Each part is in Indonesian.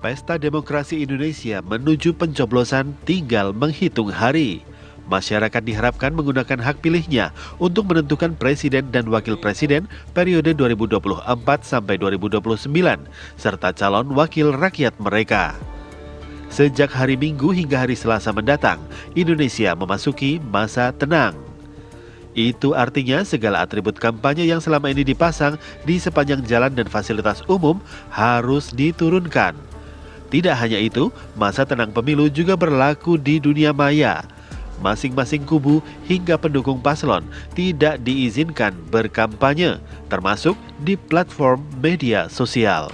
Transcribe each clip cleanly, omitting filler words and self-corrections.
Pesta Demokrasi Indonesia menuju pencoblosan tinggal menghitung hari. Masyarakat diharapkan menggunakan hak pilihnya untuk menentukan presiden dan wakil presiden periode 2024 sampai 2029, serta calon wakil rakyat mereka. Sejak hari Minggu hingga hari Selasa mendatang, Indonesia memasuki masa tenang. Itu artinya segala atribut kampanye yang selama ini dipasang di sepanjang jalan dan fasilitas umum harus diturunkan. Tidak hanya itu, masa tenang pemilu juga berlaku di dunia maya. Masing-masing kubu hingga pendukung paslon tidak diizinkan berkampanye, termasuk di platform media sosial.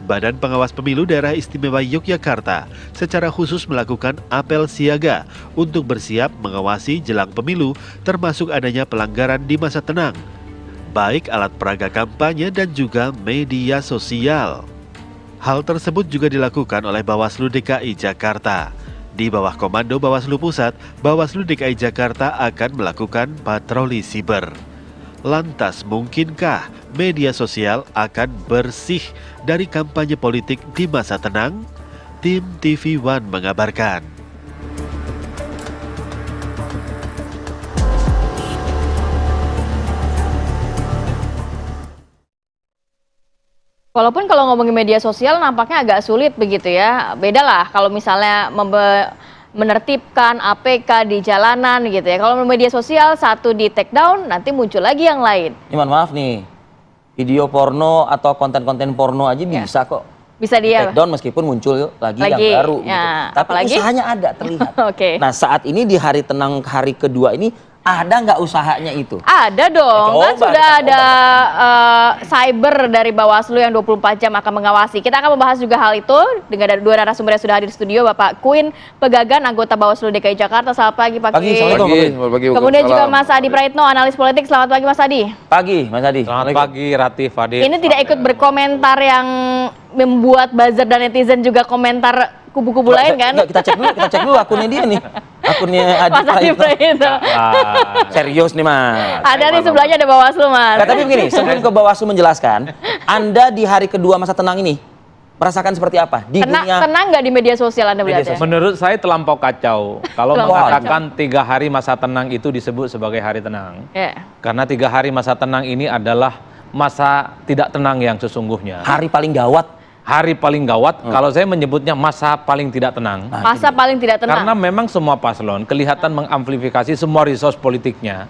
Badan Pengawas Pemilu Daerah Istimewa Yogyakarta secara khusus melakukan apel siaga untuk bersiap mengawasi jelang pemilu, termasuk adanya pelanggaran di masa tenang, baik alat peraga kampanye dan juga media sosial. Hal tersebut juga dilakukan oleh Bawaslu DKI Jakarta. Di bawah komando Bawaslu Pusat, Bawaslu DKI Jakarta akan melakukan patroli siber. Lantas, mungkinkah media sosial akan bersih dari kampanye politik di masa tenang? Tim TV One mengabarkan. Walaupun kalau ngomongin media sosial nampaknya agak sulit begitu ya. Beda lah kalau misalnya menertibkan APK di jalanan gitu ya. Kalau media sosial satu di take down nanti muncul lagi yang lain. Ini mohon maaf nih, video porno atau konten-konten porno aja bisa kok. Bisa dia take down meskipun muncul lagi yang baru ya, gitu. Tapi apalagi? Usahanya ada terlihat. Oke. Nah saat ini di hari tenang hari kedua ini ada nggak usahanya itu? Ada dong, kan sudah ada cyber dari Bawaslu yang 24 jam akan mengawasi. Kita akan membahas juga hal itu dengan dua narasumber yang sudah hadir di studio, Bapak Queen Pegagan, anggota Bawaslu DKI Jakarta. Selamat pagi, Pak Queen. Pagi. Kemudian juga Mas Adi Praitno, analis politik. Selamat pagi, Mas Adi. Pagi, Mas Adi. Selamat pagi, Rati, Fadil. Ini tidak ikut berkomentar yang membuat buzzer dan netizen juga komentar kubu-kubu lain kan? Kita cek dulu akunnya dia nih. Akunnya Mas Adi Praitno. Serius nih, Mas. Ada di sebelahnya ada Bawaslu, Mas. Nah, tapi begini, sebelum ke Bawaslu menjelaskan, Anda di hari kedua masa tenang ini merasakan seperti apa? Di dunia tenang nggak di media sosial Anda melihatnya? Menurut saya terlampau kacau. Kalau mengatakan 3 hari masa tenang itu disebut sebagai hari tenang. Karena 3 hari masa tenang ini adalah masa tidak tenang yang sesungguhnya. Hari paling gawat. Hari paling gawat, kalau saya menyebutnya masa paling tidak tenang. Masa paling tidak tenang. Karena memang semua paslon kelihatan mengamplifikasi semua resource politiknya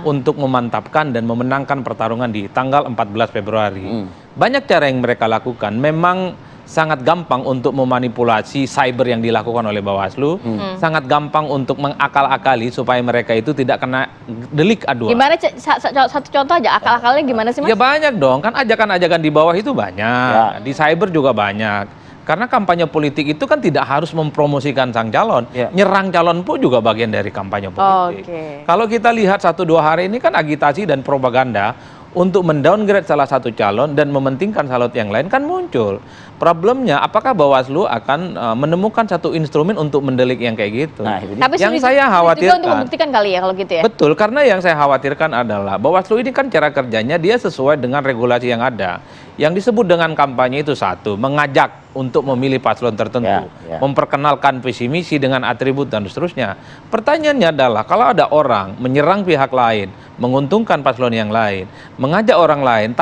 untuk memantapkan dan memenangkan pertarungan di tanggal 14 Februari. Banyak cara yang mereka lakukan. Memang sangat gampang untuk memanipulasi cyber yang dilakukan oleh Bawaslu. Sangat gampang untuk mengakal-akali supaya mereka itu tidak kena delik aduan. Gimana satu contoh aja, akal-akalnya gimana sih, Mas? Ya banyak dong, kan ajakan-ajakan di bawah itu banyak. Di cyber juga banyak. Karena kampanye politik itu kan tidak harus mempromosikan sang calon. Nyerang calon pun juga bagian dari kampanye politik. Kalau kita lihat 1-2 hari ini kan agitasi dan propaganda untuk mendowngrade salah satu calon dan mementingkan calon yang lain kan muncul. Problemnya apakah Bawaslu akan menemukan satu instrumen untuk mendelik yang kayak gitu? Tapi yang saya khawatirkan untuk membuktikan kali ya kalau gitu ya. Betul, karena yang saya khawatirkan adalah Bawaslu ini kan cara kerjanya dia sesuai dengan regulasi yang ada. Yang disebut dengan kampanye itu satu, mengajak untuk memilih paslon tertentu, memperkenalkan visi misi dengan atribut dan seterusnya. Pertanyaannya adalah kalau ada orang menyerang pihak lain, menguntungkan paslon yang lain, mengajak orang lain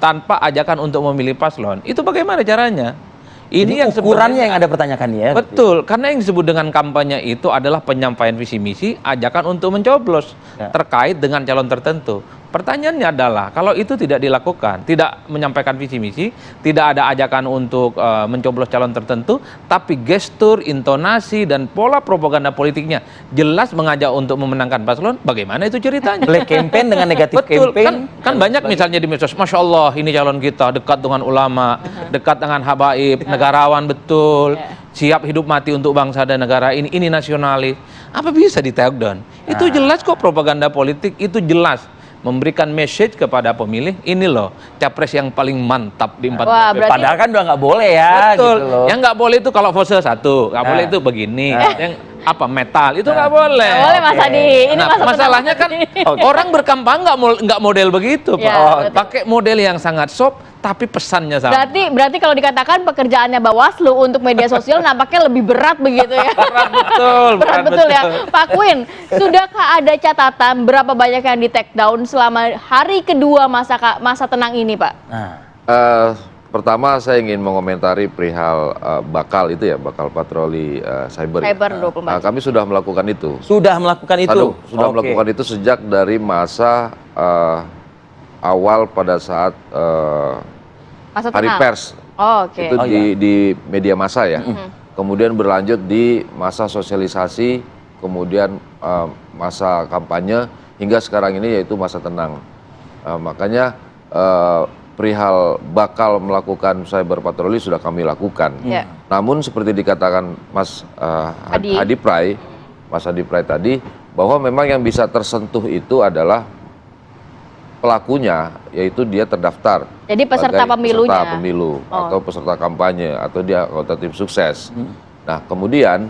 tanpa ajakan untuk memilih paslon, itu bagaimana caranya? Ini yang ukurannya yang Anda pertanyakan ya. Betul, karena yang disebut dengan kampanye itu adalah penyampaian visi misi, ajakan untuk mencoblos terkait dengan calon tertentu. Pertanyaannya adalah kalau itu tidak dilakukan, tidak menyampaikan visi misi, tidak ada ajakan untuk mencoblos calon tertentu, tapi gestur, intonasi dan pola propaganda politiknya jelas mengajak untuk memenangkan paslon, bagaimana itu ceritanya? Black campaign dengan negatif campaign. Kan banyak misalnya di medsos, Masya Allah ini calon kita dekat dengan ulama, dekat dengan habaib, negarawan betul, siap hidup mati untuk bangsa dan negara ini nasionalis. Apa bisa di take down? Itu jelas kok propaganda politik, itu jelas memberikan message kepada pemilih, ini loh capres yang paling mantap di 14 Padahal kan udah nggak boleh ya. Betul, gitu loh. yang nggak boleh itu kalau pose satu, nggak boleh itu begini, yang apa metal itu nggak boleh. Nggak boleh, Mas Adi. Ini masalahnya kan orang berkampanye nggak model begitu, Pak. Pakai model yang sangat soft, tapi pesannya sama. Berarti kalau dikatakan pekerjaannya Bawaslu untuk media sosial nampaknya lebih berat begitu ya. Berat betul ya. Pak Quinn, sudahkah ada catatan berapa banyak yang di take down selama hari kedua masa tenang ini, Pak? Pertama saya ingin mengomentari perihal bakal patroli cyber. Cyber 24. Kami sudah melakukan itu. Sudah melakukan itu? Sudah melakukan itu sejak dari masa awal pada saat Masa hari tenang. pers. Oh, oke. Itu di media massa ya. Kemudian berlanjut di masa sosialisasi, kemudian masa kampanye, hingga sekarang ini yaitu masa tenang. Makanya perihal bakal melakukan cyber patroli sudah kami lakukan. Namun seperti dikatakan Mas Adi Pray tadi, bahwa memang yang bisa tersentuh itu adalah pelakunya, yaitu dia terdaftar. Jadi peserta pemilunya. Peserta pemilu atau peserta kampanye atau dia anggota tim sukses. Nah, kemudian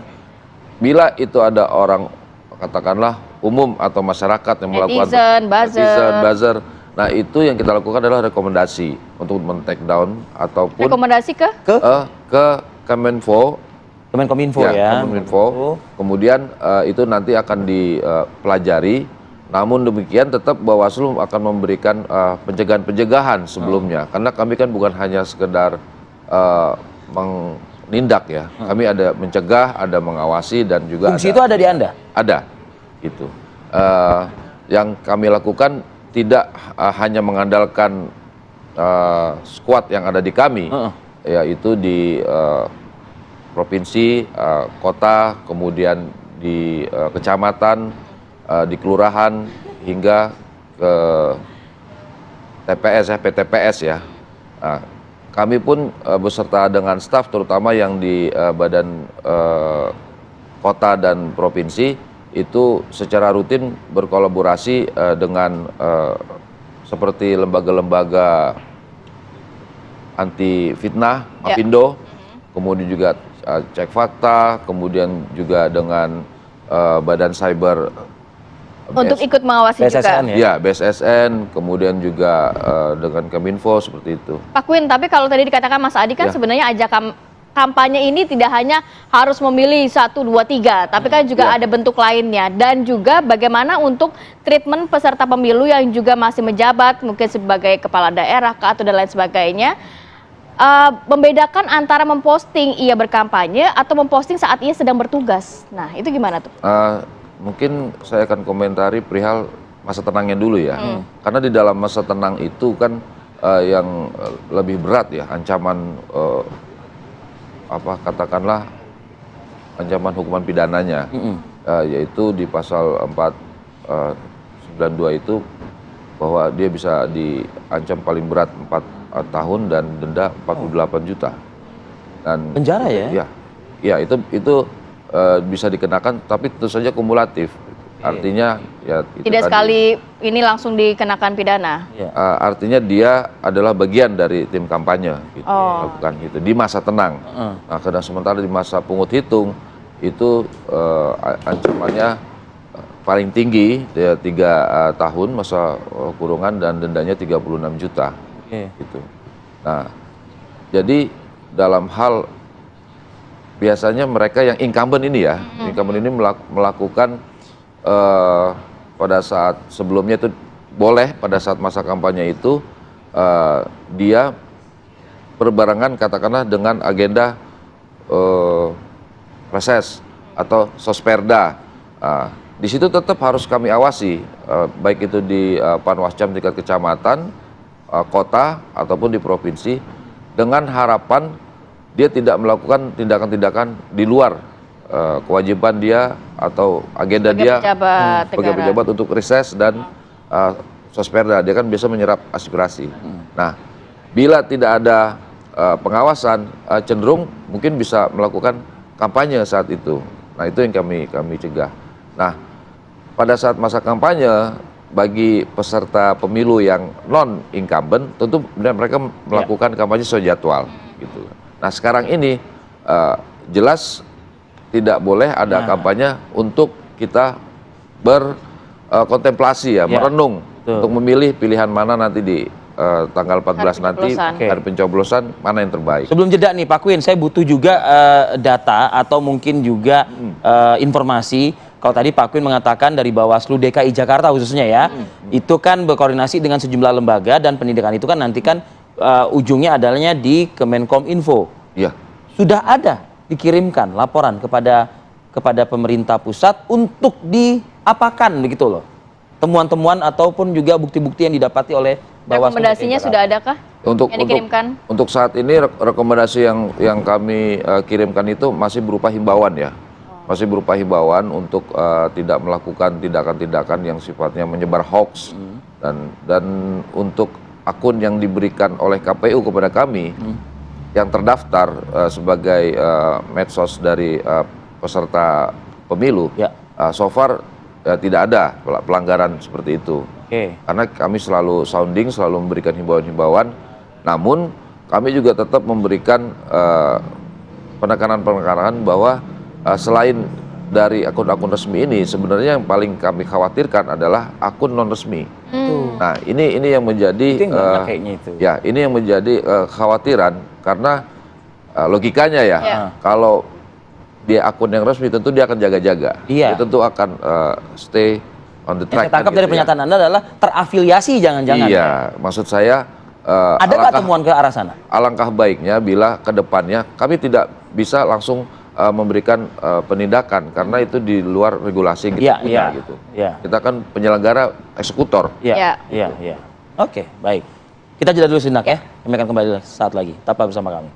bila itu ada orang katakanlah umum atau masyarakat yang melakukan netizen, buzzer. Nah, itu yang kita lakukan adalah rekomendasi untuk men-take down ataupun rekomendasi ke Kemenfo. Kemenkominfo ya. Kemenkominfo. Kemudian itu nanti akan dipelajari. Namun demikian tetap Bawaslu akan memberikan pencegahan-pencegahan sebelumnya. Karena kami kan bukan hanya sekedar menindak ya. Kami ada mencegah, ada mengawasi dan juga fungsi itu ada di Anda? Ada. Gitu. Yang kami lakukan tidak hanya mengandalkan squad yang ada di kami, yaitu di provinsi, kota, kemudian di kecamatan, di kelurahan, hingga ke TPS ya, PTPS ya. Kami pun beserta dengan staf, terutama yang di badan kota dan provinsi, itu secara rutin berkolaborasi dengan seperti lembaga-lembaga anti fitnah, Mapindo, kemudian juga cek fakta, kemudian juga dengan badan cyber untuk ikut mengawasi BSSN juga. Ya, BSSN, kemudian juga dengan Keminfo seperti itu. Pak Quinn, tapi kalau tadi dikatakan Mas Adi kan sebenarnya ajakan kampanye ini tidak hanya harus memilih 1, 2, 3, tapi kan juga ada bentuk lainnya. Dan juga bagaimana untuk treatment peserta pemilu yang juga masih menjabat, mungkin sebagai kepala daerah atau dan lain sebagainya. Membedakan antara memposting ia berkampanye atau memposting saat ia sedang bertugas. Nah, itu gimana tuh? Mungkin saya akan komentari perihal masa tenangnya dulu ya. Karena di dalam masa tenang itu kan yang lebih berat ya, ancaman katakanlah ancaman hukuman pidananya, yaitu di pasal 492 itu bahwa dia bisa diancam paling berat 4 tahun dan denda 48 juta. Dan penjara ya? Ya, itu bisa dikenakan, tapi tentu saja kumulatif. Artinya ya itu tidak sekali ini langsung dikenakan pidana. Artinya dia adalah bagian dari tim kampanye gitu, lakukan gitu di masa tenang. Nah, sementara di masa pungut hitung itu ancamannya paling tinggi ya 3 tahun masa kurungan dan dendanya 36 juta. Gitu. Nah, jadi dalam hal biasanya mereka yang incumbent ini ya, incumbent ini melakukan pada saat sebelumnya itu boleh pada saat masa kampanye itu dia berbarengan katakanlah dengan agenda reses atau sosperda. Di situ tetap harus kami awasi, baik itu di Panwascam tingkat kecamatan, kota ataupun di provinsi, dengan harapan dia tidak melakukan tindakan-tindakan di luar kewajiban dia atau agenda dia sebagai pejabat untuk reses dan sosperda. Dia kan biasa menyerap aspirasi. Nah, bila tidak ada pengawasan, cenderung mungkin bisa melakukan kampanye saat itu. Nah, itu yang kami cegah. Nah, pada saat masa kampanye bagi peserta pemilu yang non incumbent tentu mereka melakukan kampanye sesuai jadwal gitu. Nah, sekarang ini jelas tidak boleh ada kampanye untuk kita berkontemplasi ya, merenung untuk memilih pilihan mana nanti di tanggal 14 nanti hari pencoblosan mana yang terbaik. Sebelum jeda nih Pak Queen, saya butuh juga data atau mungkin juga informasi. Kalau tadi Pak Queen mengatakan dari Bawaslu DKI Jakarta khususnya ya, itu kan berkoordinasi dengan sejumlah lembaga dan pendidikan itu kan nanti kan ujungnya adanya di Kemenkominfo. Iya. Sudah ada dikirimkan laporan kepada pemerintah pusat untuk diapakan begitu loh. Temuan-temuan ataupun juga bukti-bukti yang didapati oleh Bawaslu. Rekomendasinya sudah adakah yang dikirimkan? Untuk saat ini rekomendasi yang kami kirimkan itu masih berupa himbauan ya. Masih berupa himbauan untuk tidak melakukan tindakan-tindakan yang sifatnya menyebar hoax dan untuk akun yang diberikan oleh KPU kepada kami yang terdaftar sebagai medsos dari peserta pemilu, so far tidak ada pelanggaran seperti itu. Karena kami selalu sounding, selalu memberikan himbauan-himbauan, namun kami juga tetap memberikan penekanan-penekanan bahwa selain dari akun-akun resmi ini, sebenarnya yang paling kami khawatirkan adalah akun non resmi. Nah, ini yang menjadi ini yang menjadi kekhawatiran karena logikanya ya, kalau dia akun yang resmi tentu dia akan jaga-jaga. Dia tentu akan stay on the track. Yang saya tangkap dari pernyataan Anda adalah terafiliasi jangan-jangan. Iya, maksud saya ada nggak temuan ke arah sana? Alangkah baiknya bila ke depannya kami tidak bisa langsung memberikan penindakan karena itu di luar regulasi yang kita punya gitu. Kita kan penyelenggara eksekutor. Oke, baik. Kita jeda dulu sejenak ya. Kami akan kembali saat lagi. Tetaplah bersama kami.